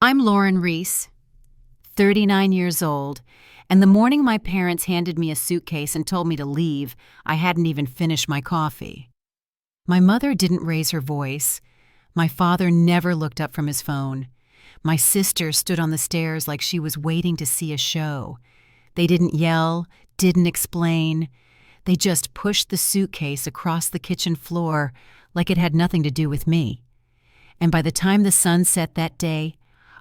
I'm Lauren Reese, 39 years old, and the morning my parents handed me a suitcase and told me to leave, I hadn't even finished my coffee. My mother didn't raise her voice. My father never looked up from his phone. My sister stood on the stairs like she was waiting to see a show. They didn't yell, didn't explain. They just pushed the suitcase across the kitchen floor like it had nothing to do with me. And by the time the sun set that day,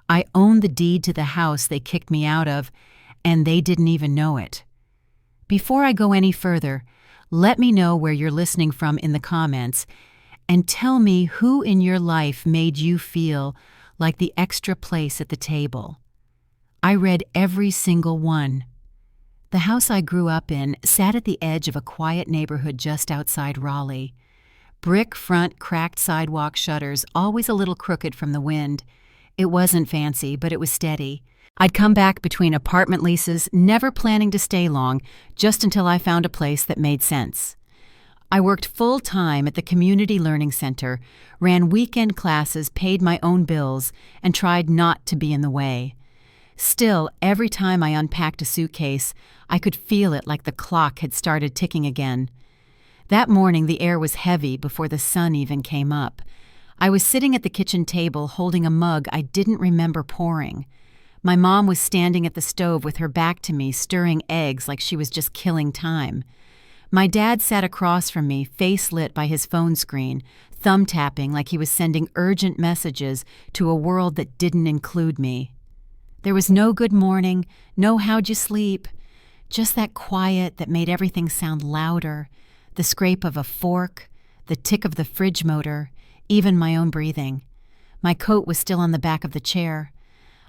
I owned the deed to the house they kicked me out of, and they didn't even know it. Before I go any further, let me know where you're listening from in the comments, and tell me who in your life made you feel like the extra place at the table. I read every single one. The house I grew up in sat at the edge of a quiet neighborhood just outside Raleigh. Brick front, cracked sidewalk shutters, always a little crooked from the wind. It wasn't fancy, but it was steady. I'd come back between apartment leases, never planning to stay long, just until I found a place that made sense. I worked full-time at the Community Learning Center, ran weekend classes, paid my own bills, and tried not to be in the way. Still, every time I unpacked a suitcase, I could feel it like the clock had started ticking again. That morning, the air was heavy before the sun even came up. I was sitting at the kitchen table holding a mug I didn't remember pouring. My mom was standing at the stove with her back to me, stirring eggs like she was just killing time. My dad sat across from me, face lit by his phone screen, thumb tapping like he was sending urgent messages to a world that didn't include me. There was no good morning, no how'd you sleep, just that quiet that made everything sound louder, the scrape of a fork, the tick of the fridge motor, even my own breathing. My coat was still on the back of the chair.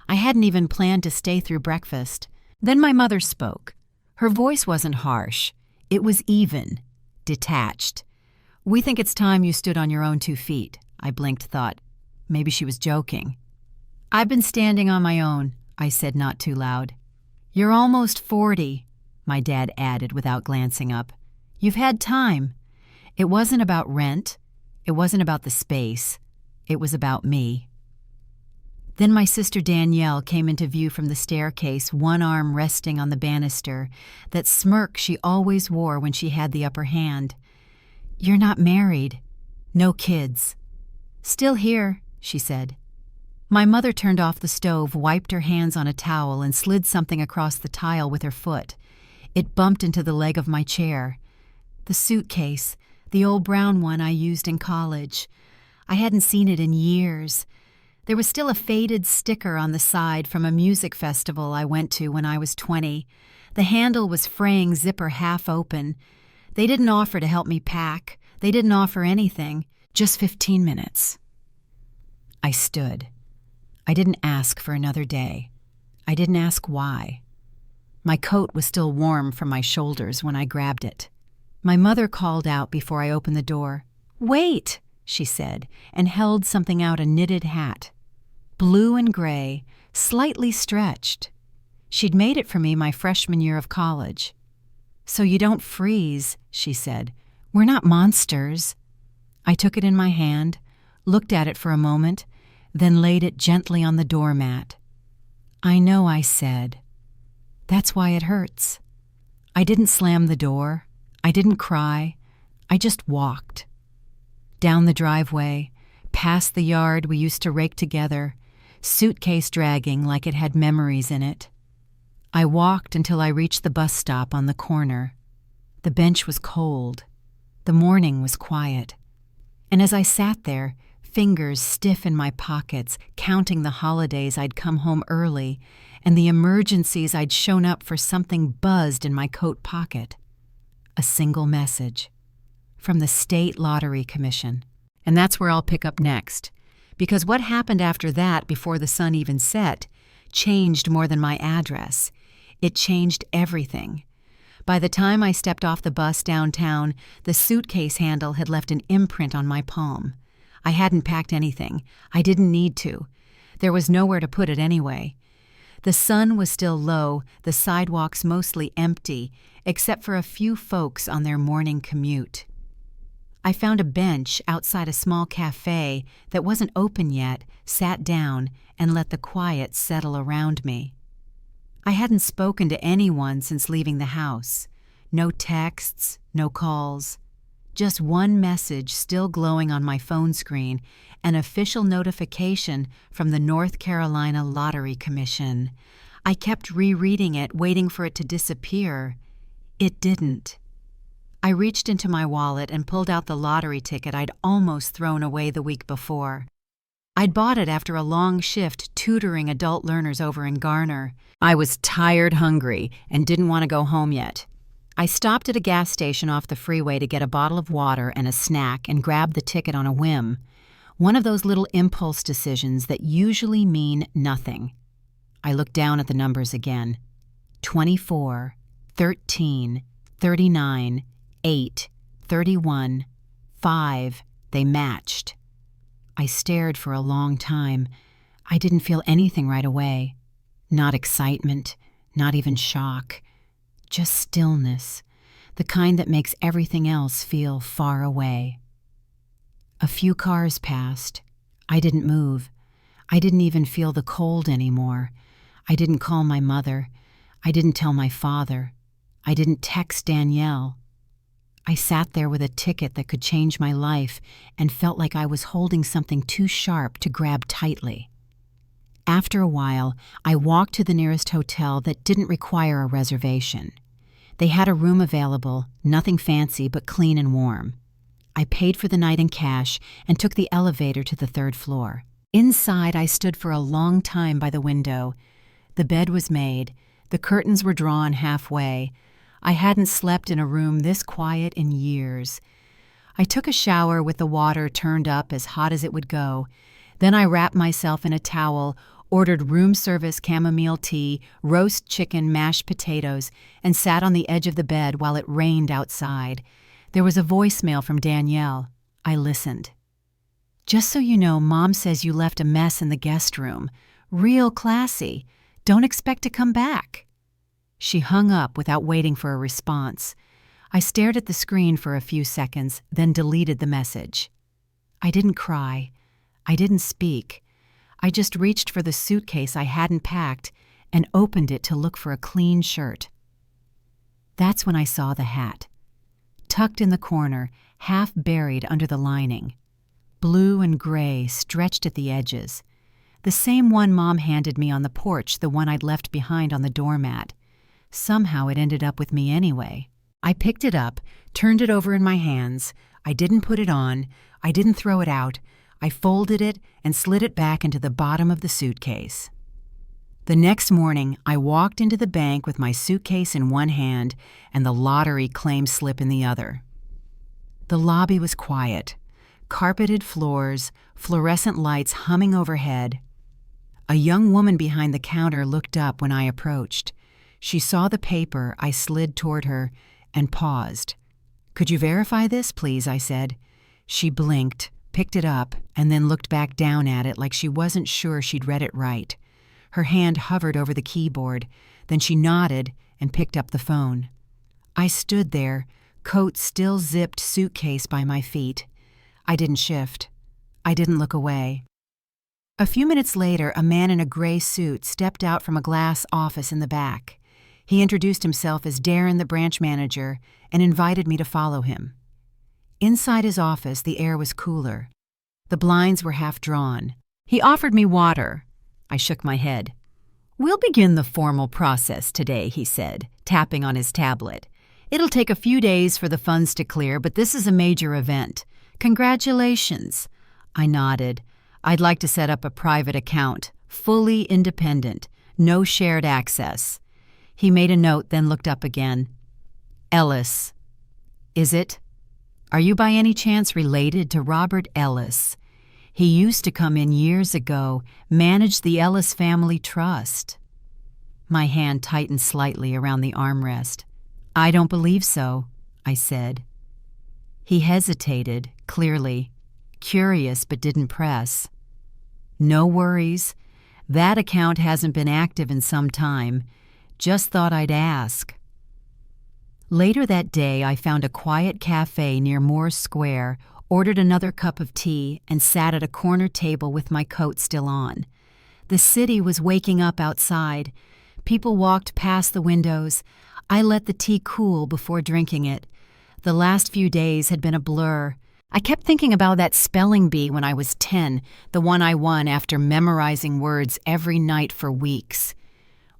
I hadn't even planned to stay through breakfast. Then my mother spoke. Her voice wasn't harsh. It was even, detached. "We think it's time you stood on your own 2 feet." I blinked, thought. Maybe she was joking. "I've been standing on my own," I said, not too loud. "You're almost 40, my dad added without glancing up. "You've had time." It wasn't about rent. It wasn't about the space. It was about me. Then my sister Danielle came into view from the staircase, one arm resting on the banister, that smirk she always wore when she had the upper hand. "You're not married. No kids." "Still here," she said. My mother turned off the stove, wiped her hands on a towel, and slid something across the tile with her foot. It bumped into the leg of my chair. The suitcase, the old brown one I used in college. I hadn't seen it in years. There was still a faded sticker on the side from a music festival I went to when I was 20. The handle was fraying zipper half open. They didn't offer to help me pack. They didn't offer anything. Just 15 minutes. I stood. I didn't ask for another day. I didn't ask why. My coat was still warm from my shoulders when I grabbed it. My mother called out before I opened the door. "Wait," she said, and held something out, a knitted hat. Blue and gray, slightly stretched. She'd made it for me my freshman year of college. "So you don't freeze," she said. "We're not monsters." I took it in my hand, looked at it for a moment, then laid it gently on the doormat. "I know," I said. "That's why it hurts." I didn't slam the door. I didn't cry. I just walked. Down the driveway, past the yard we used to rake together, suitcase dragging like it had memories in it. I walked until I reached the bus stop on the corner. The bench was cold. The morning was quiet. And as I sat there, fingers stiff in my pockets, counting the holidays I'd come home early and the emergencies I'd shown up for, something buzzed in my coat pocket. A single message from the State Lottery Commission. And that's where I'll pick up next, because what happened after that, before the sun even set, changed more than my address. It changed everything. By the time I stepped off the bus downtown, the suitcase handle had left an imprint on my palm. I hadn't packed anything. I didn't need to. There was nowhere to put it anyway. The sun was still low, the sidewalks mostly empty, except for a few folks on their morning commute. I found a bench outside a small cafe that wasn't open yet, sat down, and let the quiet settle around me. I hadn't spoken to anyone since leaving the house. No texts, no calls. Just one message still glowing on my phone screen, an official notification from the North Carolina Lottery Commission. I kept rereading it, waiting for it to disappear. It didn't. I reached into my wallet and pulled out the lottery ticket I'd almost thrown away the week before. I'd bought it after a long shift tutoring adult learners over in Garner. I was tired, hungry, and didn't want to go home yet. I stopped at a gas station off the freeway to get a bottle of water and a snack and grabbed the ticket on a whim. One of those little impulse decisions that usually mean nothing. I looked down at the numbers again. 24, 13, 39, 8, 31, 5. They matched. I stared for a long time. I didn't feel anything right away. Not excitement, not even shock. Just stillness, the kind that makes everything else feel far away. A few cars passed. I didn't move. I didn't even feel the cold anymore. I didn't call my mother. I didn't tell my father. I didn't text Danielle. I sat there with a ticket that could change my life and felt like I was holding something too sharp to grab tightly. After a while, I walked to the nearest hotel that didn't require a reservation. They had a room available, nothing fancy but clean and warm. I paid for the night in cash and took the elevator to the 3rd floor. Inside, I stood for a long time by the window. The bed was made. The curtains were drawn halfway. I hadn't slept in a room this quiet in years. I took a shower with the water turned up as hot as it would go. Then I wrapped myself in a towel, ordered room service chamomile tea, roast chicken, mashed potatoes, and sat on the edge of the bed while it rained outside. There was a voicemail from Danielle. I listened. "Just so you know, Mom says you left a mess in the guest room. Real classy. Don't expect to come back." She hung up without waiting for a response. I stared at the screen for a few seconds, then deleted the message. I didn't cry. I didn't speak. I just reached for the suitcase I hadn't packed and opened it to look for a clean shirt. That's when I saw the hat. Tucked in the corner, half buried under the lining. Blue and gray stretched at the edges. The same one Mom handed me on the porch, the one I'd left behind on the doormat. Somehow it ended up with me anyway. I picked it up, turned it over in my hands. I didn't put it on. I didn't throw it out. I folded it and slid it back into the bottom of the suitcase. The next morning, I walked into the bank with my suitcase in one hand and the lottery claim slip in the other. The lobby was quiet. Carpeted floors, fluorescent lights humming overhead. A young woman behind the counter looked up when I approached. She saw the paper I slid toward her and paused. "Could you verify this, please?" I said. She blinked, picked it up, and then looked back down at it like she wasn't sure she'd read it right. Her hand hovered over the keyboard. Then she nodded and picked up the phone. I stood there, coat still zipped, suitcase by my feet. I didn't shift. I didn't look away. A few minutes later, a man in a gray suit stepped out from a glass office in the back. He introduced himself as Darren, the branch manager, and invited me to follow him. Inside his office, the air was cooler. The blinds were half drawn. He offered me water. I shook my head. "We'll begin the formal process today," he said, tapping on his tablet. "It'll take a few days for the funds to clear, but this is a major event. Congratulations." I nodded. "I'd like to set up a private account, fully independent, no shared access." He made a note, then looked up again. "Ellis. Is it? Are you by any chance related to Robert Ellis? He used to come in years ago, managed the Ellis Family Trust." My hand tightened slightly around the armrest. "I don't believe so," I said. He hesitated, clearly, curious but didn't press. "No worries. That account hasn't been active in some time. Just thought I'd ask." Later that day, I found a quiet cafe near Moore Square, ordered another cup of tea, and sat at a corner table with my coat still on. The city was waking up outside. People walked past the windows. I let the tea cool before drinking it. The last few days had been a blur. I kept thinking about that spelling bee when I was 10, the one I won after memorizing words every night for weeks.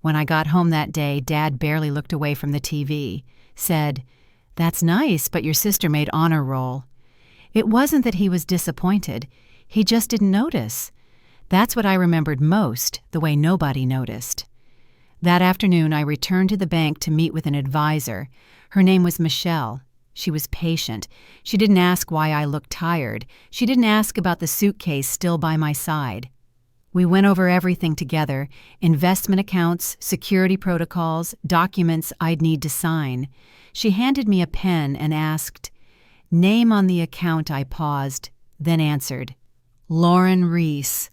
When I got home that day, Dad barely looked away from the TV, said, "That's nice, but your sister made honor roll." It wasn't that he was disappointed. He just didn't notice. That's what I remembered most, the way nobody noticed. That afternoon, I returned to the bank to meet with an advisor. Her name was Michelle. She was patient. She didn't ask why I looked tired. She didn't ask about the suitcase still by my side. We went over everything together: investment accounts, security protocols, documents I'd need to sign. She handed me a pen and asked, "Name on the account." I paused, then answered, "Lauren Reese."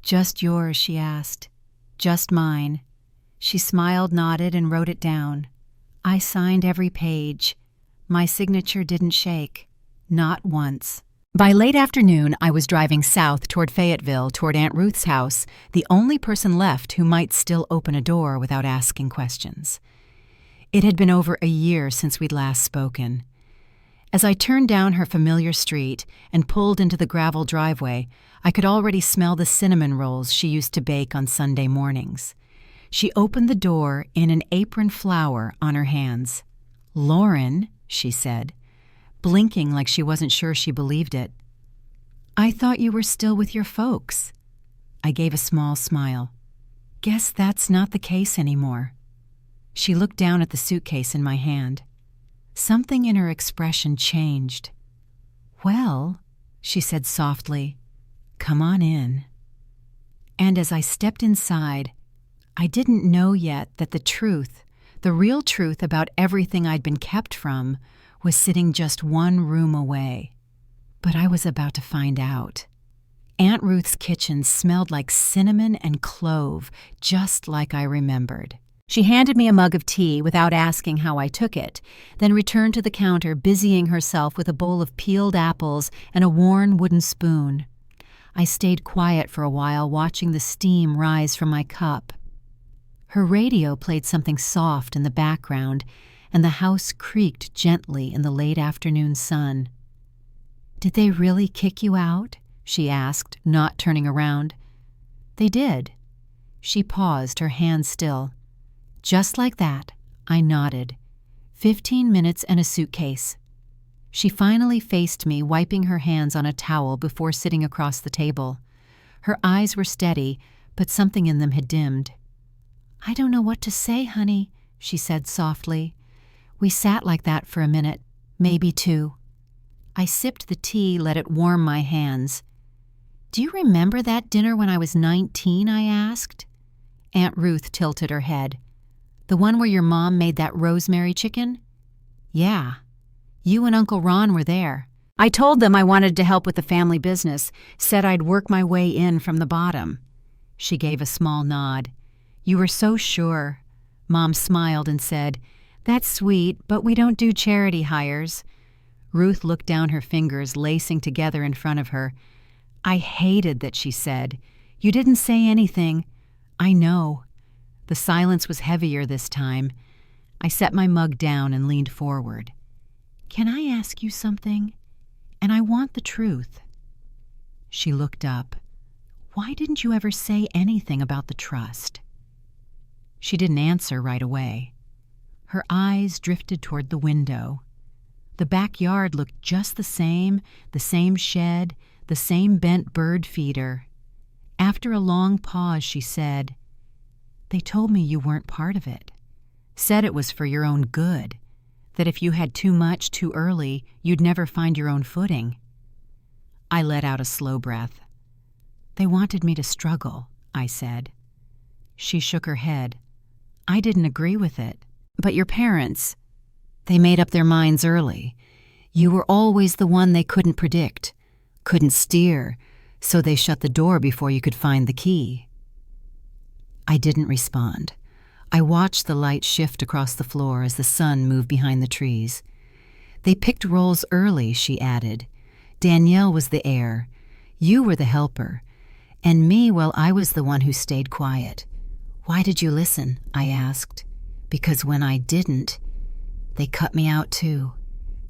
"Just yours?" she asked. "Just mine." She smiled, nodded, and wrote it down. I signed every page. My signature didn't shake. Not once. By late afternoon, I was driving south toward Fayetteville, toward Aunt Ruth's house, the only person left who might still open a door without asking questions. It had been over a year since we'd last spoken. As I turned down her familiar street and pulled into the gravel driveway, I could already smell the cinnamon rolls she used to bake on Sunday mornings. She opened the door in an apron flower on her hands. "Lauren," she said, blinking like she wasn't sure she believed it. "I thought you were still with your folks." I gave a small smile. "Guess that's not the case anymore." She looked down at the suitcase in my hand. Something in her expression changed. "Well," she said softly, "come on in." And as I stepped inside, I didn't know yet that the truth, the real truth about everything I'd been kept from, was sitting just one room away. But I was about to find out. Aunt Ruth's kitchen smelled like cinnamon and clove, just like I remembered. She handed me a mug of tea without asking how I took it, then returned to the counter, busying herself with a bowl of peeled apples and a worn wooden spoon. I stayed quiet for a while, watching the steam rise from my cup. Her radio played something soft in the background, and the house creaked gently in the late afternoon sun. "Did they really kick you out?" she asked, not turning around. "They did." She paused, her hand still. "Just like that," I nodded. 15 minutes and a suitcase. She finally faced me, wiping her hands on a towel before sitting across the table. Her eyes were steady, but something in them had dimmed. "I don't know what to say, honey," she said softly. We sat like that for a minute, maybe two. I sipped the tea, let it warm my hands. "Do you remember that dinner when I was 19, I asked. Aunt Ruth tilted her head. "The one where your mom made that rosemary chicken?" "Yeah. You and Uncle Ron were there. I told them I wanted to help with the family business, said I'd work my way in from the bottom." She gave a small nod. "You were so sure." Mom smiled and said, "That's sweet, but we don't do charity hires." Ruth looked down her fingers, lacing together in front of her. "I hated that," she said. "You didn't say anything." "I know." The silence was heavier this time. I set my mug down and leaned forward. "Can I ask you something? And I want the truth." She looked up. "Why didn't you ever say anything about the trust?" She didn't answer right away. Her eyes drifted toward the window. The backyard looked just the same shed, the same bent bird feeder. After a long pause, she said, "They told me you weren't part of it. Said it was for your own good, that if you had too much too early, you'd never find your own footing." I let out a slow breath. "They wanted me to struggle," I said. She shook her head. "I didn't agree with it. But your parents, they made up their minds early. You were always the one they couldn't predict, couldn't steer, so they shut the door before you could find the key." I didn't respond. I watched the light shift across the floor as the sun moved behind the trees. They picked roles early, she added. Danielle was the heir. You were the helper. And me, well, I was the one who stayed quiet. Why did you listen? I asked. Because when I didn't, they cut me out too.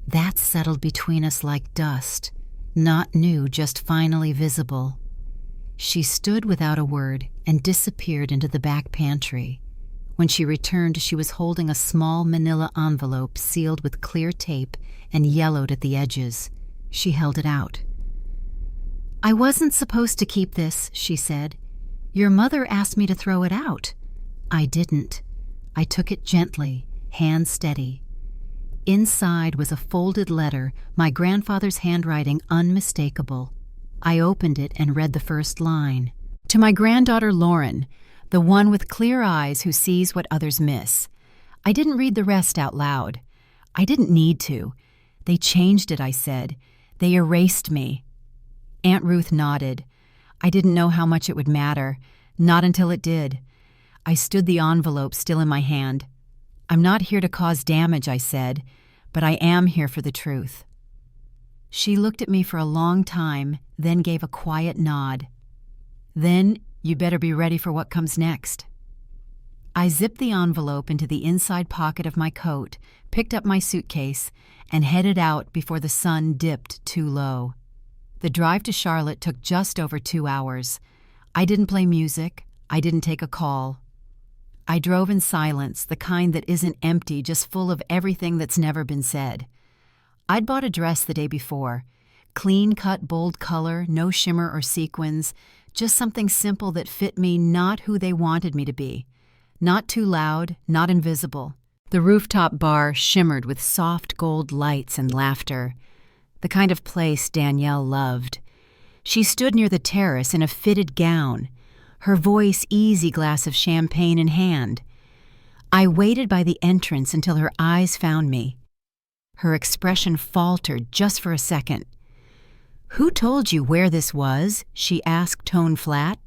That settled between us like dust. Not new, just finally visible. She stood without a word and disappeared into the back pantry. When she returned, she was holding a small manila envelope sealed with clear tape and yellowed at the edges. She held it out. I wasn't supposed to keep this, she said. Your mother asked me to throw it out. I didn't. I took it gently, hand steady. Inside was a folded letter, my grandfather's handwriting unmistakable. I opened it and read the first line. To my granddaughter Lauren, the one with clear eyes who sees what others miss. I didn't read the rest out loud. I didn't need to. They changed it, I said. They erased me. Aunt Ruth nodded. I didn't know how much it would matter. Not until it did. I stood the envelope still in my hand. I'm not here to cause damage, I said, but I am here for the truth. She looked at me for a long time, then gave a quiet nod. Then, you better be ready for what comes next. I zipped the envelope into the inside pocket of my coat, picked up my suitcase, and headed out before the sun dipped too low. The drive to Charlotte took just over 2 hours. I didn't play music. I didn't take a call. I drove in silence, the kind that isn't empty, just full of everything that's never been said. I'd bought a dress the day before. Clean-cut, bold color, no shimmer or sequins, just something simple that fit me, not who they wanted me to be. Not too loud, not invisible. The rooftop bar shimmered with soft gold lights and laughter. The kind of place Danielle loved. She stood near the terrace in a fitted gown, her voice easy glass of champagne in hand. I waited by the entrance until her eyes found me. Her expression faltered just for a second. Who told you where this was? She asked, tone flat.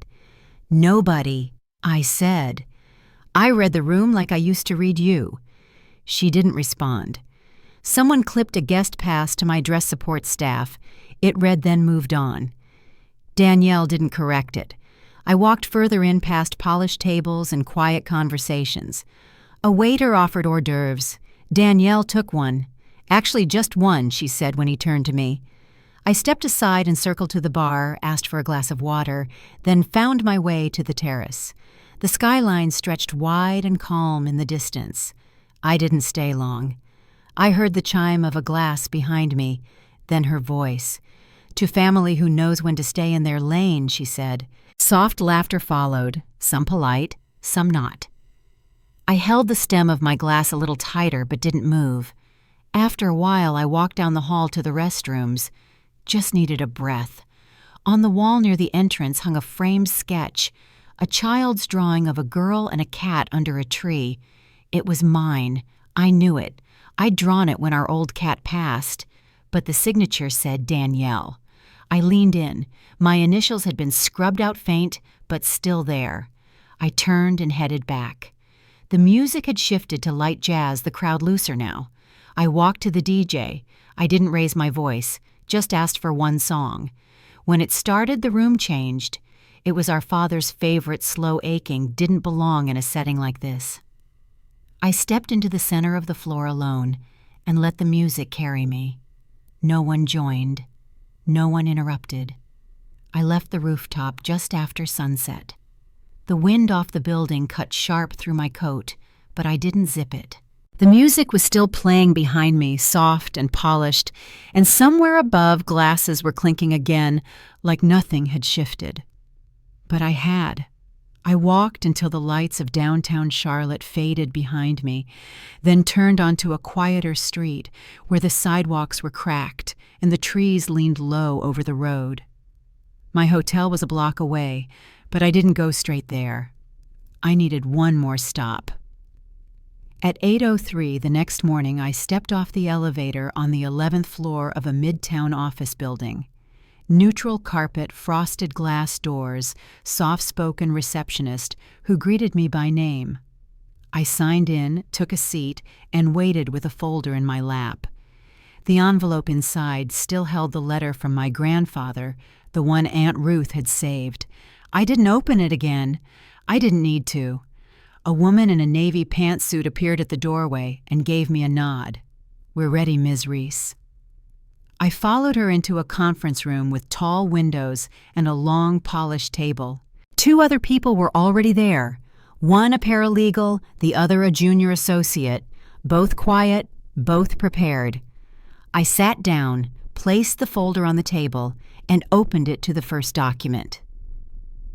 Nobody, I said. I read the room like I used to read you. She didn't respond. Someone clipped a guest pass to my dress support staff. It read, then moved on. Danielle didn't correct it. I walked further in past polished tables and quiet conversations. A waiter offered hors d'oeuvres. Danielle took one. Actually, just one, she said when he turned to me. I stepped aside and circled to the bar, asked for a glass of water, then found my way to the terrace. The skyline stretched wide and calm in the distance. I didn't stay long. I heard the chime of a glass behind me, then her voice. To family who knows when to stay in their lane, she said. Soft laughter followed, some polite, some not. I held the stem of my glass a little tighter but didn't move. After a while, I walked down the hall to the restrooms. Just needed a breath. On the wall near the entrance hung a framed sketch, a child's drawing of a girl and a cat under a tree. It was mine. I knew it. I'd drawn it when our old cat passed, but the signature said Danielle. I leaned in. My initials had been scrubbed out faint, but still there. I turned and headed back. The music had shifted to light jazz, the crowd looser now. I walked to the DJ. I didn't raise my voice, just asked for one song. When it started, the room changed. It was our father's favorite Slow Aching, didn't belong in a setting like this. I stepped into the center of the floor alone and let the music carry me. No one joined. No one interrupted. I left the rooftop just after sunset. The wind off the building cut sharp through my coat, but I didn't zip it. The music was still playing behind me, soft and polished, and somewhere above glasses were clinking again, like nothing had shifted. But I had. I walked until the lights of downtown Charlotte faded behind me, then turned onto a quieter street where the sidewalks were cracked and the trees leaned low over the road. My hotel was a block away, but I didn't go straight there. I needed one more stop. At 8:03 the next morning, I stepped off the elevator on the 11th floor of a midtown office building. Neutral carpet, frosted glass doors, soft-spoken receptionist who greeted me by name. I signed in, took a seat, and waited with a folder in my lap. The envelope inside still held the letter from my grandfather, the one Aunt Ruth had saved. I didn't open it again. I didn't need to. A woman in a navy pantsuit appeared at the doorway and gave me a nod. "We're ready, Ms. Reese." I followed her into a conference room with tall windows and a long, polished table. 2 other people were already there. One a paralegal, the other a junior associate, both quiet, both prepared. I sat down, placed the folder on the table, and opened it to the first document.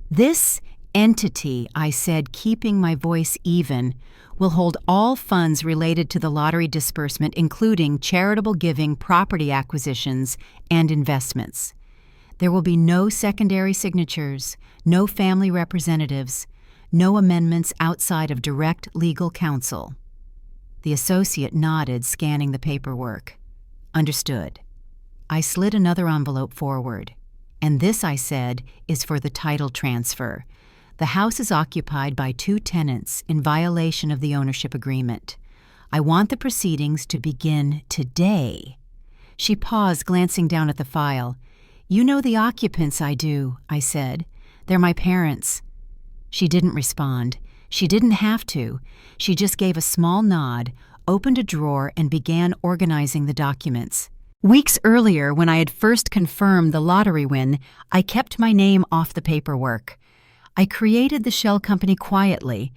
"This entity," I said, keeping my voice even, "will hold all funds related to the lottery disbursement, including charitable giving, property acquisitions, and investments. There will be no secondary signatures, no family representatives, no amendments outside of direct legal counsel." The associate nodded, scanning the paperwork. "Understood." I slid another envelope forward. "And this," I said, "is for the title transfer. The house is occupied by 2 tenants in violation of the ownership agreement. I want the proceedings to begin today." She paused, glancing down at the file. "You know the occupants." "I do," I said. "They're my parents." She didn't respond. She didn't have to. She just gave a small nod, opened a drawer, and began organizing the documents. Weeks earlier, when I had first confirmed the lottery win, I kept my name off the paperwork. I created the shell company quietly.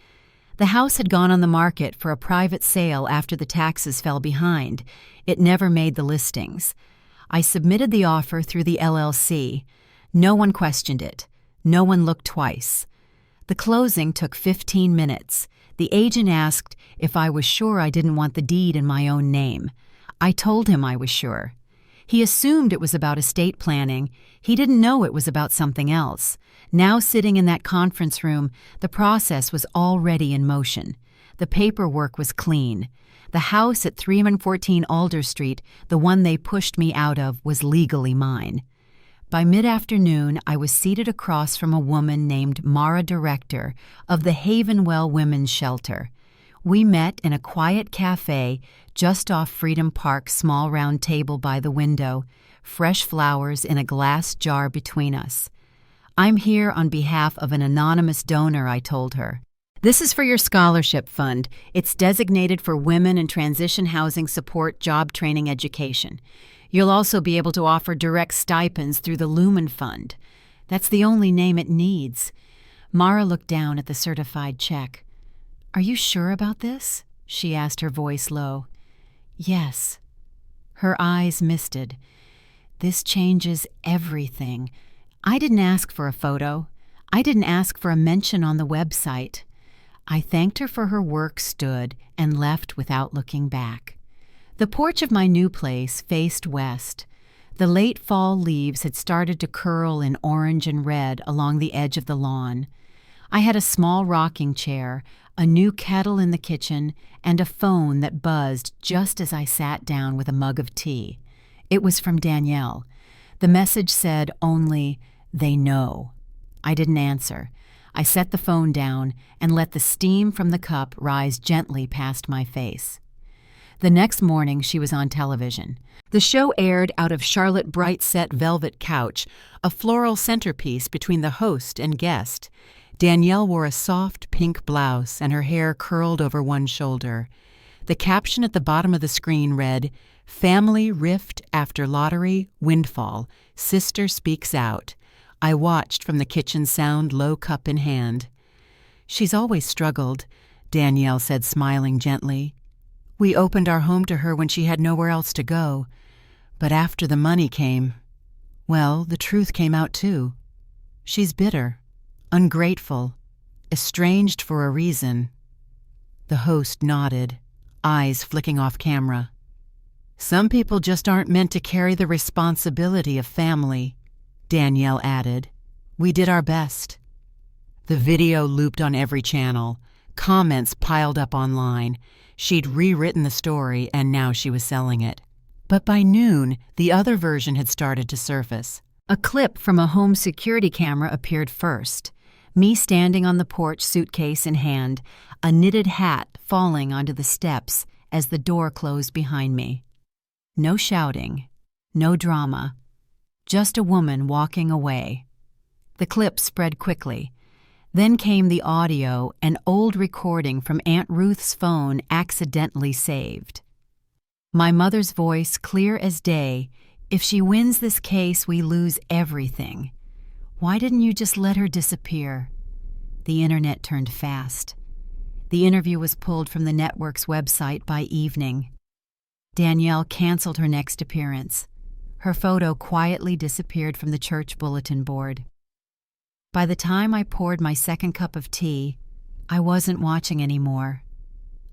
The house had gone on the market for a private sale after the taxes fell behind. It never made the listings. I submitted the offer through the LLC. No one questioned it. No one looked twice. The closing took 15 minutes. The agent asked if I was sure I didn't want the deed in my own name. I told him I was sure. He assumed it was about estate planning. He didn't know it was about something else. Now, sitting in that conference room, the process was already in motion. The paperwork was clean. The house at 314 Alder Street, the one they pushed me out of, was legally mine. By mid-afternoon, I was seated across from a woman named Mara Director of the Havenwell Women's Shelter. We met in a quiet cafe just off Freedom Park's small round table by the window, fresh flowers in a glass jar between us. "I'm here on behalf of an anonymous donor," I told her. "This is for your scholarship fund. It's designated for women in transition housing support, job training, education. You'll also be able to offer direct stipends through the Lumen Fund. That's the only name it needs." Mara looked down at the certified check. "Are you sure about this?" she asked, her voice low. "Yes." Her eyes misted. "This changes everything. I didn't ask for a photo. I didn't ask for a mention on the website." I thanked her for her work, stood, and left without looking back. The porch of my new place faced west. The late fall leaves had started to curl in orange and red along the edge of the lawn. I had a small rocking chair, a new kettle in the kitchen, and a phone that buzzed just as I sat down with a mug of tea. It was from Danielle. The message said only, "They know." I didn't answer. I set the phone down and let the steam from the cup rise gently past my face. The next morning, she was on television. The show aired out of Charlotte bright-set velvet couch, a floral centerpiece between the host and guest. Danielle wore a soft pink blouse and her hair curled over one shoulder. The caption at the bottom of the screen read, "Family rift after lottery, windfall. Sister speaks out." I watched from the kitchen sound, low cup in hand. "She's always struggled," Danielle said, smiling gently. "We opened our home to her when she had nowhere else to go. But after the money came, well, the truth came out too. She's bitter, ungrateful, estranged for a reason." The host nodded, eyes flicking off camera. "Some people just aren't meant to carry the responsibility of family," Danielle added. "We did our best." The video looped on every channel. Comments piled up online. She'd rewritten the story, and now she was selling it. But by noon, the other version had started to surface. A clip from a home security camera appeared first. Me standing on the porch, suitcase in hand, a knitted hat falling onto the steps as the door closed behind me. No shouting, no drama, just a woman walking away. The clip spread quickly. Then came the audio, an old recording from Aunt Ruth's phone accidentally saved. My mother's voice, clear as day, "If she wins this case, we lose everything. Why didn't you just let her disappear?" The internet turned fast. The interview was pulled from the network's website by evening. Danielle canceled her next appearance. Her photo quietly disappeared from the church bulletin board. By the time I poured my second cup of tea, I wasn't watching anymore.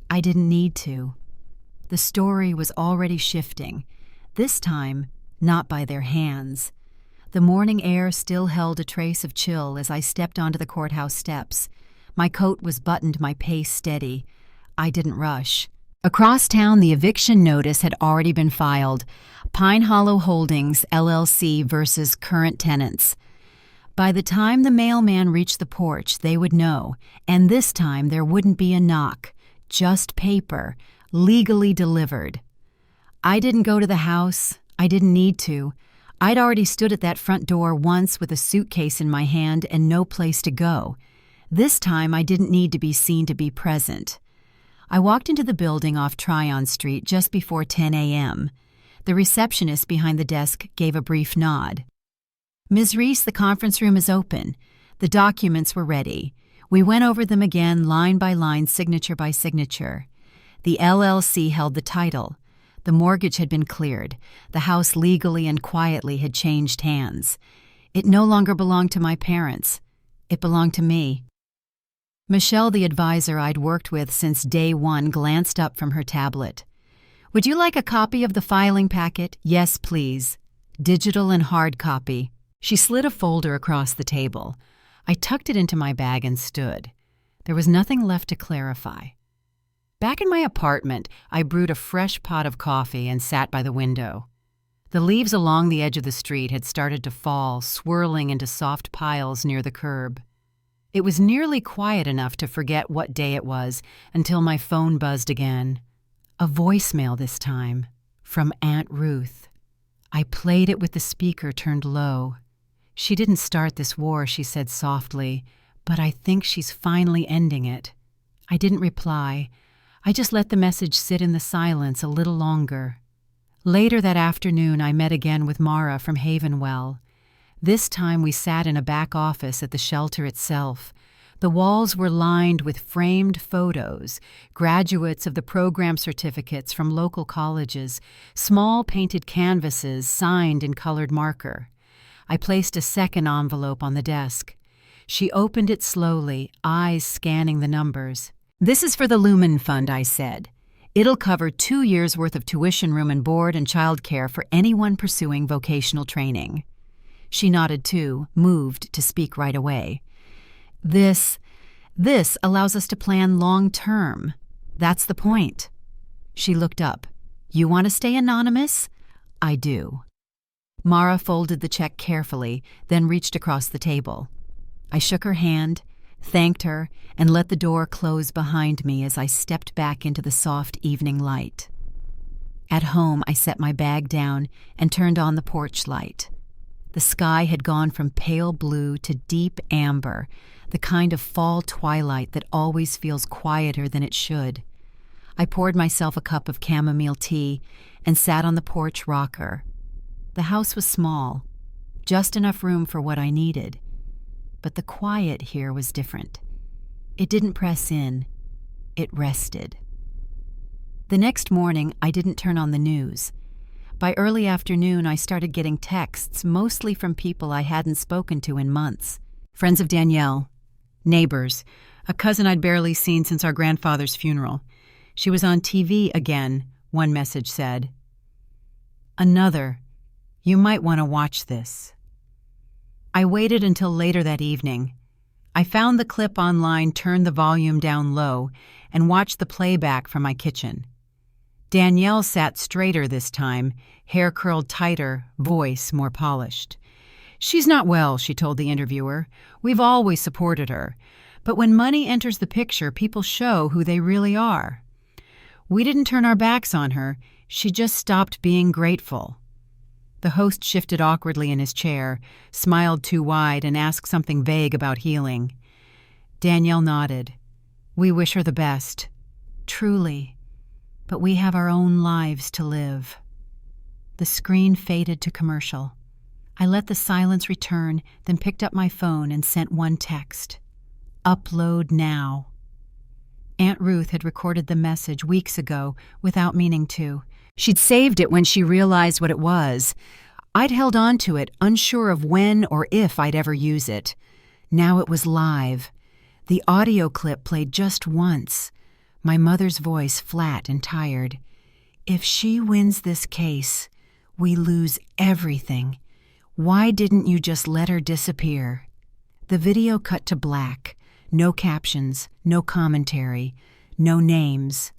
I didn't need to. The story was already shifting, this time not by their hands. The morning air still held a trace of chill as I stepped onto the courthouse steps. My coat was buttoned, my pace steady. I didn't rush. Across town, the eviction notice had already been filed. Pine Hollow Holdings, LLC versus current tenants. By the time the mailman reached the porch, they would know, and this time there wouldn't be a knock, just paper, legally delivered. I didn't go to the house. I didn't need to. I'd already stood at that front door once with a suitcase in my hand and no place to go. This time I didn't need to be seen to be present. I walked into the building off Tryon Street just before 10 a.m. The receptionist behind the desk gave a brief nod. "Ms. Reese, the conference room is open." The documents were ready. We went over them again, line by line, signature by signature. The LLC held the title. The mortgage had been cleared. The house legally and quietly had changed hands. It no longer belonged to my parents. It belonged to me. Michelle, the advisor I'd worked with since day one, glanced up from her tablet. "Would you like a copy of the filing packet?" "Yes, please. Digital and hard copy." She slid a folder across the table. I tucked it into my bag and stood. There was nothing left to clarify. Back in my apartment, I brewed a fresh pot of coffee and sat by the window. The leaves along the edge of the street had started to fall, swirling into soft piles near the curb. It was nearly quiet enough to forget what day it was until my phone buzzed again. A voicemail this time, from Aunt Ruth. I played it with the speaker turned low. "She didn't start this war," she said softly, "but I think she's finally ending it." I didn't reply. I just let the message sit in the silence a little longer. Later that afternoon, I met again with Mara from Havenwell. This time we sat in a back office at the shelter itself. The walls were lined with framed photos, graduates of the program certificates from local colleges, small painted canvases signed in colored marker. I placed a second envelope on the desk. She opened it slowly, eyes scanning the numbers. "This is for the Lumen Fund," I said. "It'll cover 2 years' worth of tuition, room and board, and childcare for anyone pursuing vocational training." She nodded too, moved to speak right away. This allows us to plan long-term. That's the point." She looked up. "You want to stay anonymous?" "I do." Mara folded the check carefully, then reached across the table. I shook her hand, thanked her, and let the door close behind me as I stepped back into the soft evening light. At home, I set my bag down and turned on the porch light. The sky had gone from pale blue to deep amber, the kind of fall twilight that always feels quieter than it should. I poured myself a cup of chamomile tea and sat on the porch rocker. The house was small, just enough room for what I needed. But the quiet here was different. It didn't press in. It rested. The next morning, I didn't turn on the news. By early afternoon, I started getting texts, mostly from people I hadn't spoken to in months. Friends of Danielle, neighbors, a cousin I'd barely seen since our grandfather's funeral. She was on TV again, one message said. Another, "You might want to watch this." I waited until later that evening. I found the clip online, turned the volume down low, and watched the playback from my kitchen. Danielle sat straighter this time, hair curled tighter, voice more polished. "She's not well," she told the interviewer. "We've always supported her. But when money enters the picture, people show who they really are. We didn't turn our backs on her. She just stopped being grateful." The host shifted awkwardly in his chair, smiled too wide, and asked something vague about healing. Danielle nodded. "We wish her the best. Truly. But we have our own lives to live." The screen faded to commercial. I let the silence return, then picked up my phone and sent one text. "Upload now." Aunt Ruth had recorded the message weeks ago without meaning to. She'd saved it when she realized what it was. I'd held on to it, unsure of when or if I'd ever use it. Now it was live. The audio clip played just once. My mother's voice flat and tired. "If she wins this case, we lose everything. Why didn't you just let her disappear?" The video cut to black. No captions, no commentary, no names.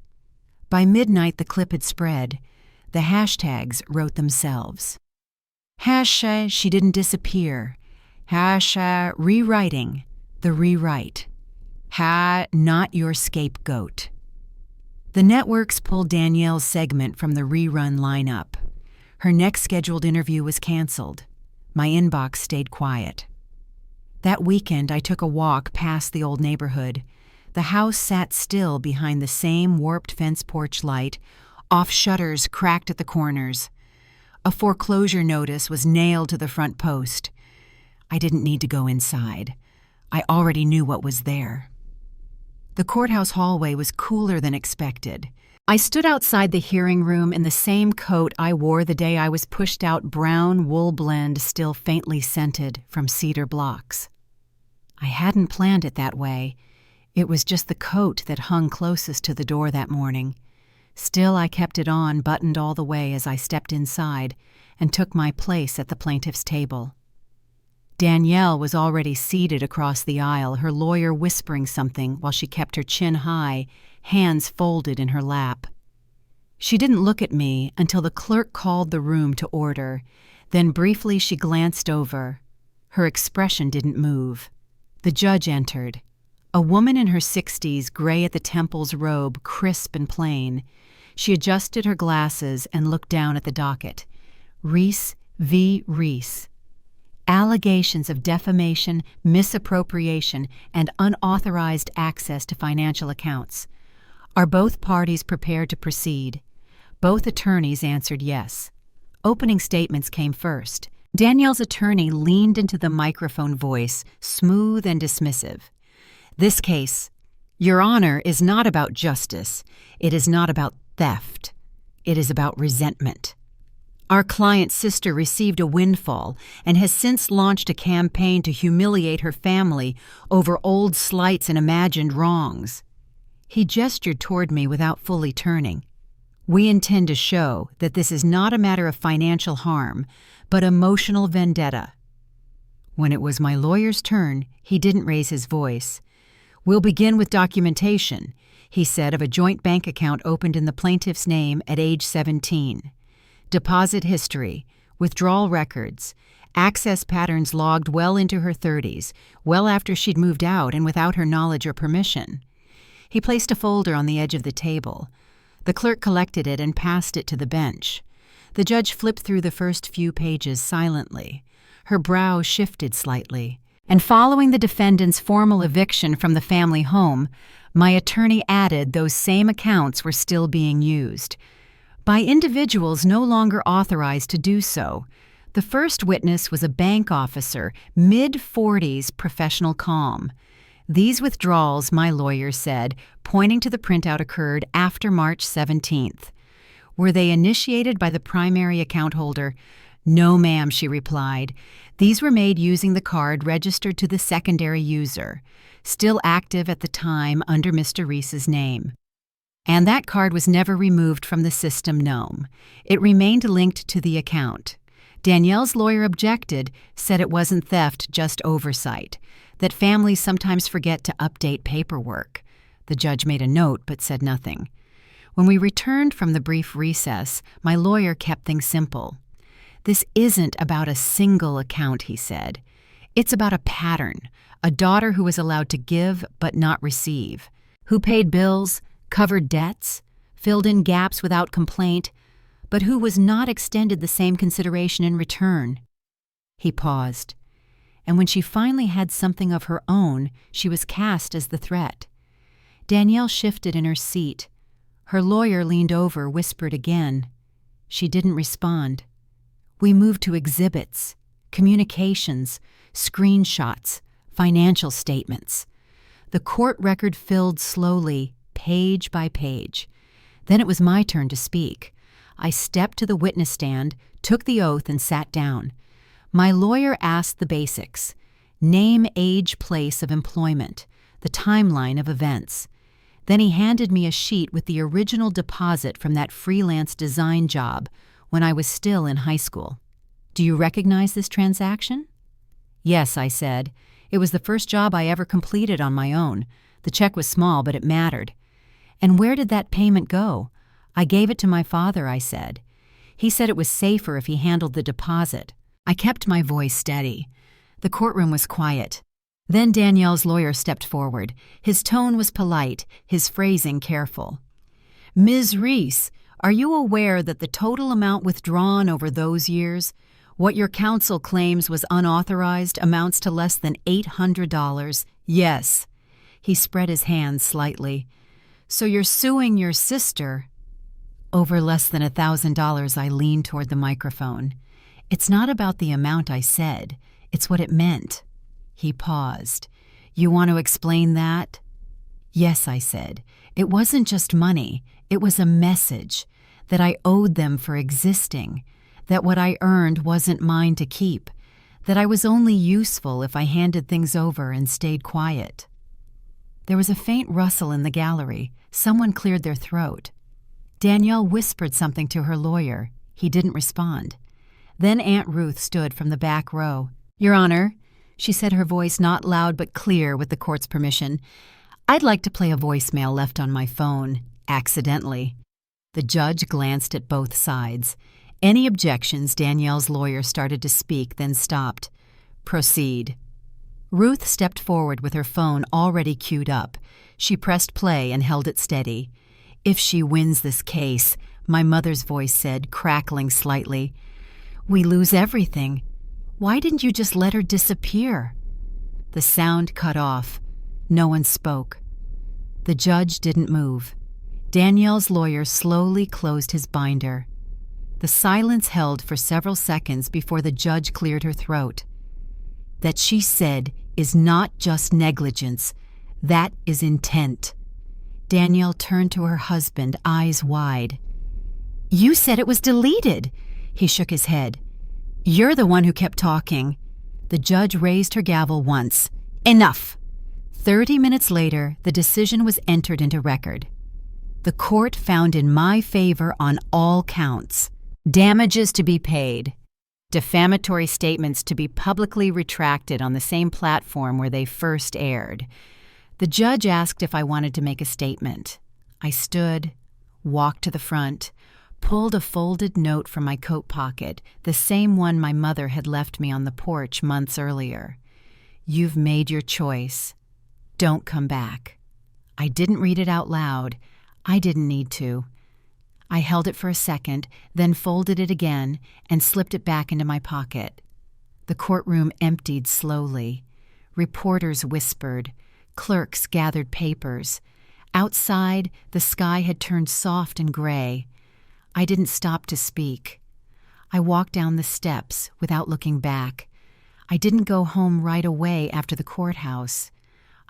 By midnight, the clip had spread. The hashtags wrote themselves. Hashtag she didn't disappear. Hashtag rewriting the rewrite. Not your scapegoat. The networks pulled Danielle's segment from the rerun lineup. Her next scheduled interview was canceled. My inbox stayed quiet. That weekend, I took a walk past the old neighborhood. The house sat still behind the same warped fence porch light, off shutters cracked at the corners. A foreclosure notice was nailed to the front post. I didn't need to go inside. I already knew what was there. The courthouse hallway was cooler than expected. I stood outside the hearing room in the same coat I wore the day I was pushed out, brown wool blend still faintly scented from cedar blocks. I hadn't planned it that way. It was just the coat that hung closest to the door that morning. Still, I kept it on, buttoned all the way as I stepped inside and took my place at the plaintiff's table. Danielle was already seated across the aisle, her lawyer whispering something while she kept her chin high, hands folded in her lap. She didn't look at me until the clerk called the room to order. Then briefly she glanced over. Her expression didn't move. The judge entered. A woman in her 60s, gray at the temples robe, crisp and plain. She adjusted her glasses and looked down at the docket. Reese v. Reese. Allegations of defamation, misappropriation, and unauthorized access to financial accounts. Are both parties prepared to proceed? Both attorneys answered yes. Opening statements came first. Danielle's attorney leaned into the microphone voice, smooth and dismissive. "This case, Your Honor, is not about justice. It is not about theft. It is about resentment. Our client's sister received a windfall and has since launched a campaign to humiliate her family over old slights and imagined wrongs." He gestured toward me without fully turning. "We intend to show that this is not a matter of financial harm, but emotional vendetta." When it was my lawyer's turn, he didn't raise his voice. "We'll begin with documentation," he said, of a joint bank account opened in the plaintiff's name at age 17. Deposit history, withdrawal records, access patterns logged well into her 30s, well after she'd moved out and without her knowledge or permission. He placed a folder on the edge of the table. The clerk collected it and passed it to the bench. The judge flipped through the first few pages silently. Her brow shifted slightly. And following the defendant's formal eviction from the family home, my attorney added those same accounts were still being used, by individuals no longer authorized to do so. The first witness was a bank officer, mid-40s, professional calm. These withdrawals, my lawyer said, pointing to the printout, occurred after March 17th. Were they initiated by the primary account holder? "No, ma'am," she replied. "These were made using the card registered to the secondary user, still active at the time under Mr. Reese's name. And that card was never removed from the system, no. It remained linked to the account." Danielle's lawyer objected, said it wasn't theft, just oversight, that families sometimes forget to update paperwork. The judge made a note but said nothing. When we returned from the brief recess, my lawyer kept things simple. "This isn't about a single account," he said. "It's about a pattern, a daughter who was allowed to give but not receive, who paid bills, covered debts, filled in gaps without complaint, but who was not extended the same consideration in return." He paused, and when she finally had something of her own, she was cast as the threat. Danielle shifted in her seat. Her lawyer leaned over, whispered again. She didn't respond. We moved to exhibits, communications, screenshots, financial statements. The court record filled slowly, page by page. Then it was my turn to speak. I stepped to the witness stand, took the oath, and sat down. My lawyer asked the basics: name, age, place of employment, the timeline of events. Then he handed me a sheet with the original deposit from that freelance design job when I was still in high school. "Do you recognize this transaction?" "Yes," I said. "It was the first job I ever completed on my own. The check was small, but it mattered." "And where did that payment go?" "I gave it to my father," I said. "He said it was safer if he handled the deposit." I kept my voice steady. The courtroom was quiet. Then Danielle's lawyer stepped forward. His tone was polite, his phrasing careful. "Ms. Reese, are you aware that the total amount withdrawn over those years, what your counsel claims was unauthorized, amounts to less than $800? "Yes." He spread his hands slightly. "So you're suing your sister?" "Over less than $1,000, I leaned toward the microphone. "It's not about the amount," I said. "It's what it meant." He paused. "You want to explain that?" "Yes," I said. "It wasn't just money. It was a message that I owed them for existing, that what I earned wasn't mine to keep, that I was only useful if I handed things over and stayed quiet." There was a faint rustle in the gallery. Someone cleared their throat. Danielle whispered something to her lawyer. He didn't respond. Then Aunt Ruth stood from the back row. "Your Honor," she said, her voice not loud but clear with the court's permission, "I'd like to play a voicemail left on my phone, accidentally." The judge glanced at both sides. Any objections? Danielle's lawyer started to speak, then stopped. "Proceed." Ruth stepped forward with her phone already queued up. She pressed play and held it steady. "If she wins this case," my mother's voice said, crackling slightly, "we lose everything. Why didn't you just let her disappear?" The sound cut off. No one spoke. The judge didn't move. Danielle's lawyer slowly closed his binder. The silence held for several seconds before the judge cleared her throat. "That she said is not just negligence. That is intent." Danielle turned to her husband, eyes wide. "You said it was deleted." He shook his head. "You're the one who kept talking." The judge raised her gavel once. "Enough!" 30 minutes later, the decision was entered into record. The court found in my favor on all counts. Damages to be paid. Defamatory statements to be publicly retracted on the same platform where they first aired. The judge asked if I wanted to make a statement. I stood, walked to the front, pulled a folded note from my coat pocket, the same one my mother had left me on the porch months earlier. "You've made your choice. Don't come back." I didn't read it out loud. I didn't need to. I held it for a second, then folded it again and slipped it back into my pocket. The courtroom emptied slowly. Reporters whispered. Clerks gathered papers. Outside, the sky had turned soft and gray. I didn't stop to speak. I walked down the steps without looking back. I didn't go home right away after the courthouse.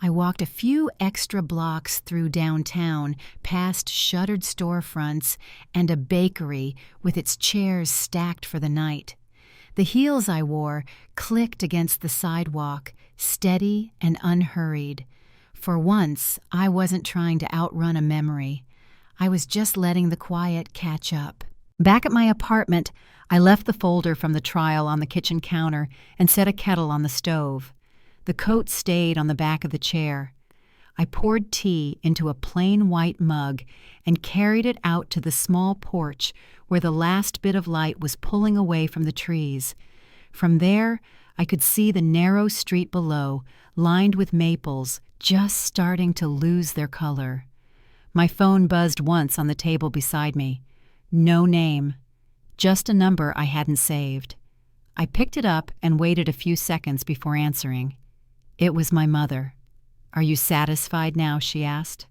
I walked a few extra blocks through downtown, past shuttered storefronts and a bakery with its chairs stacked for the night. The heels I wore clicked against the sidewalk, steady and unhurried. For once, I wasn't trying to outrun a memory. I was just letting the quiet catch up. Back at my apartment, I left the folder from the trial on the kitchen counter and set a kettle on the stove. The coat stayed on the back of the chair. I poured tea into a plain white mug and carried it out to the small porch where the last bit of light was pulling away from the trees. From there, I could see the narrow street below, lined with maples, just starting to lose their color. My phone buzzed once on the table beside me. No name, just a number I hadn't saved. I picked it up and waited a few seconds before answering. It was my mother. "Are you satisfied now?" she asked.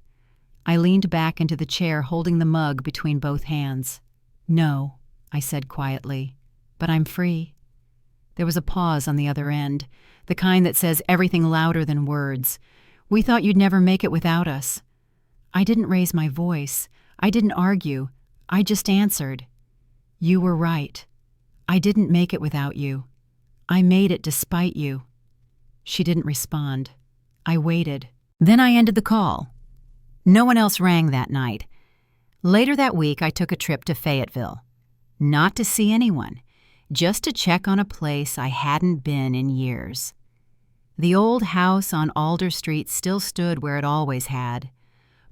I leaned back into the chair, holding the mug between both hands. "No," I said quietly, "but I'm free." There was a pause on the other end, the kind that says everything louder than words. "We thought you'd never make it without us." I didn't raise my voice. I didn't argue. I just answered. "You were right. I didn't make it without you. I made it despite you." She didn't respond. I waited. Then I ended the call. No one else rang that night. Later that week, I took a trip to Fayetteville. Not to see anyone, just to check on a place I hadn't been in years. The old house on Alder Street still stood where it always had.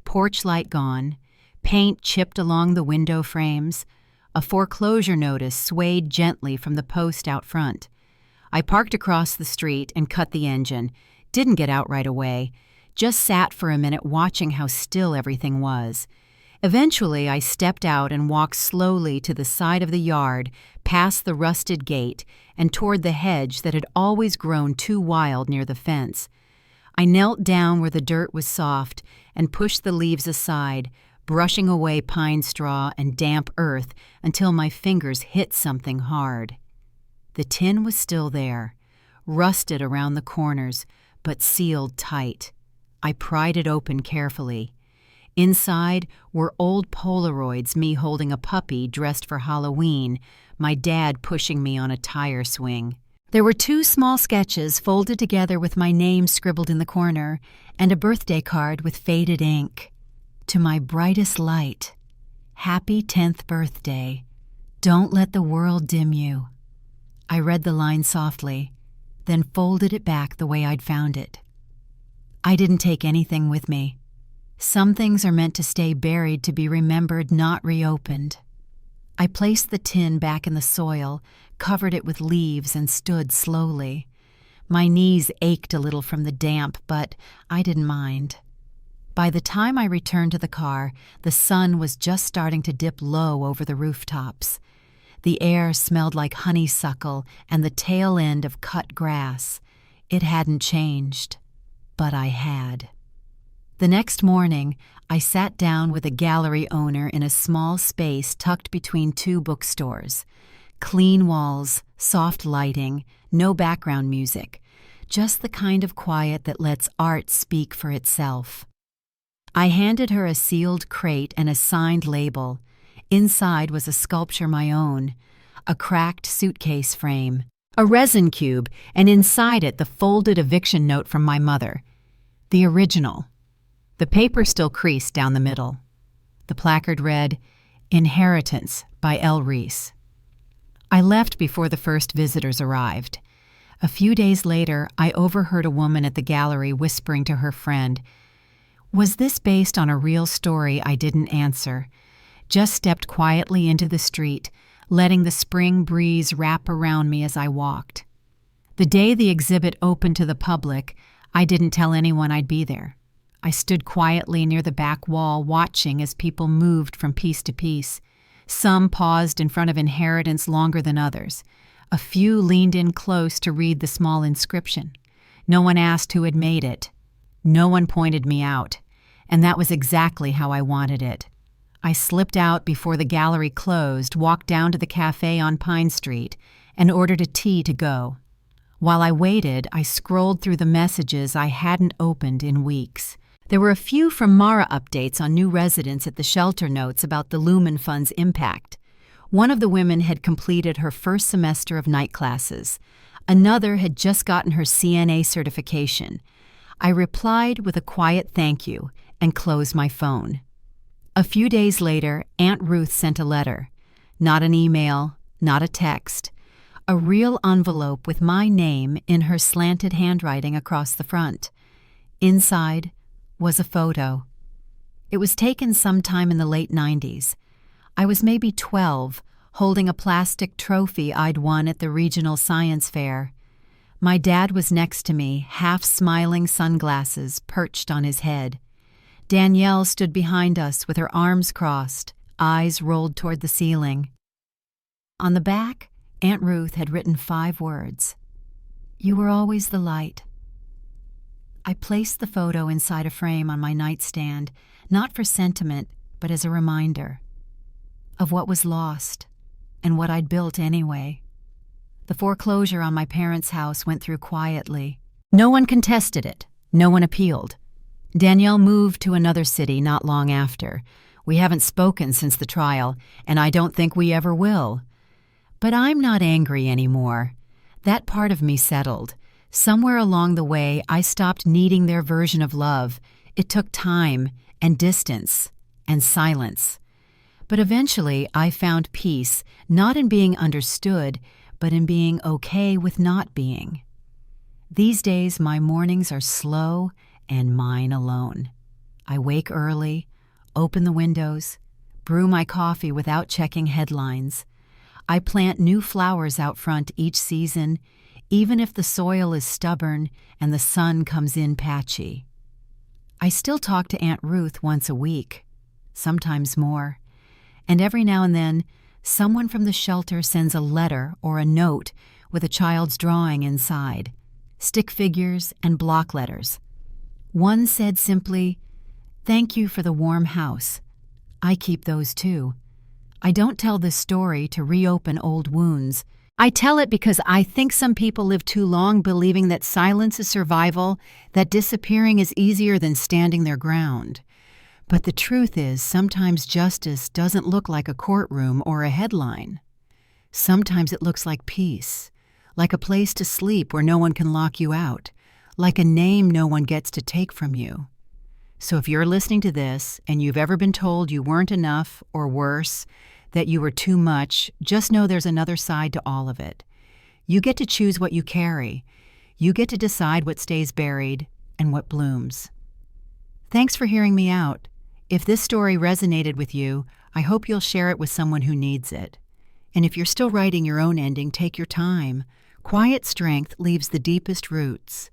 Porch light gone, paint chipped along the window frames, a foreclosure notice swayed gently from the post out front. I parked across the street and cut the engine, didn't get out right away, just sat for a minute watching how still everything was. Eventually, I stepped out and walked slowly to the side of the yard, past the rusted gate, and toward the hedge that had always grown too wild near the fence. I knelt down where the dirt was soft and pushed the leaves aside, brushing away pine straw and damp earth until my fingers hit something hard. The tin was still there, rusted around the corners, but sealed tight. I pried it open carefully. Inside were old Polaroids, me holding a puppy dressed for Halloween, my dad pushing me on a tire swing. There were 2 small sketches folded together with my name scribbled in the corner, and a birthday card with faded ink. "To my brightest light, happy 10th birthday. Don't let the world dim you." I read the line softly, then folded it back the way I'd found it. I didn't take anything with me. Some things are meant to stay buried, to be remembered, not reopened. I placed the tin back in the soil, covered it with leaves, and stood slowly. My knees ached a little from the damp, but I didn't mind. By the time I returned to the car, the sun was just starting to dip low over the rooftops. The air smelled like honeysuckle and the tail end of cut grass. It hadn't changed, but I had. The next morning, I sat down with a gallery owner in a small space tucked between 2 bookstores. Clean walls, soft lighting, no background music, just the kind of quiet that lets art speak for itself. I handed her a sealed crate and a signed label. Inside was a sculpture my own, a cracked suitcase frame, a resin cube, and inside it the folded eviction note from my mother. The original. The paper still creased down the middle. The placard read, "Inheritance by L. Reese." I left before the first visitors arrived. A few days later, I overheard a woman at the gallery whispering to her friend. Was this based on a real story? I didn't answer. Just stepped quietly into the street, letting the spring breeze wrap around me as I walked. The day the exhibit opened to the public, I didn't tell anyone I'd be there. I stood quietly near the back wall, watching as people moved from piece to piece. Some paused in front of Inheritance longer than others. A few leaned in close to read the small inscription. No one asked who had made it. No one pointed me out. And that was exactly how I wanted it. I slipped out before the gallery closed, walked down to the cafe on Pine Street, and ordered a tea to go. While I waited, I scrolled through the messages I hadn't opened in weeks. There were a few from Mara updates on new residents at the shelter, notes about the Lumen Fund's impact. One of the women had completed her first semester of night classes. Another had just gotten her CNA certification. I replied with a quiet thank you and closed my phone. A few days later, Aunt Ruth sent a letter. Not an email, not a text. A real envelope with my name in her slanted handwriting across the front. Inside was a photo. It was taken sometime in the late 90s. I was maybe 12, holding a plastic trophy I'd won at the regional science fair. My dad was next to me, half-smiling sunglasses perched on his head. Danielle stood behind us with her arms crossed, eyes rolled toward the ceiling. On the back, Aunt Ruth had written 5 words. "You were always the light." I placed the photo inside a frame on my nightstand, not for sentiment, but as a reminder of what was lost and what I'd built anyway. The foreclosure on my parents' house went through quietly. No one contested it. No one appealed. Danielle moved to another city not long after. We haven't spoken since the trial, and I don't think we ever will. But I'm not angry anymore. That part of me settled. Somewhere along the way, I stopped needing their version of love. It took time and distance and silence. But eventually, I found peace, not in being understood, but in being okay with not being. These days, my mornings are slow and mine alone. I wake early, open the windows, brew my coffee without checking headlines. I plant new flowers out front each season, even if the soil is stubborn and the sun comes in patchy. I still talk to Aunt Ruth once a week, sometimes more. And every now and then, someone from the shelter sends a letter or a note with a child's drawing inside, stick figures and block letters. One said simply, "Thank you for the warm house." I keep those too. I don't tell this story to reopen old wounds. I tell it because I think some people live too long believing that silence is survival, that disappearing is easier than standing their ground. But the truth is, sometimes justice doesn't look like a courtroom or a headline. Sometimes it looks like peace, like a place to sleep where no one can lock you out, like a name no one gets to take from you. So if you're listening to this and you've ever been told you weren't enough, or worse, that you were too much, just know there's another side to all of it. You get to choose what you carry. You get to decide what stays buried and what blooms. Thanks for hearing me out. If this story resonated with you, I hope you'll share it with someone who needs it. And if you're still writing your own ending, take your time. Quiet strength leaves the deepest roots.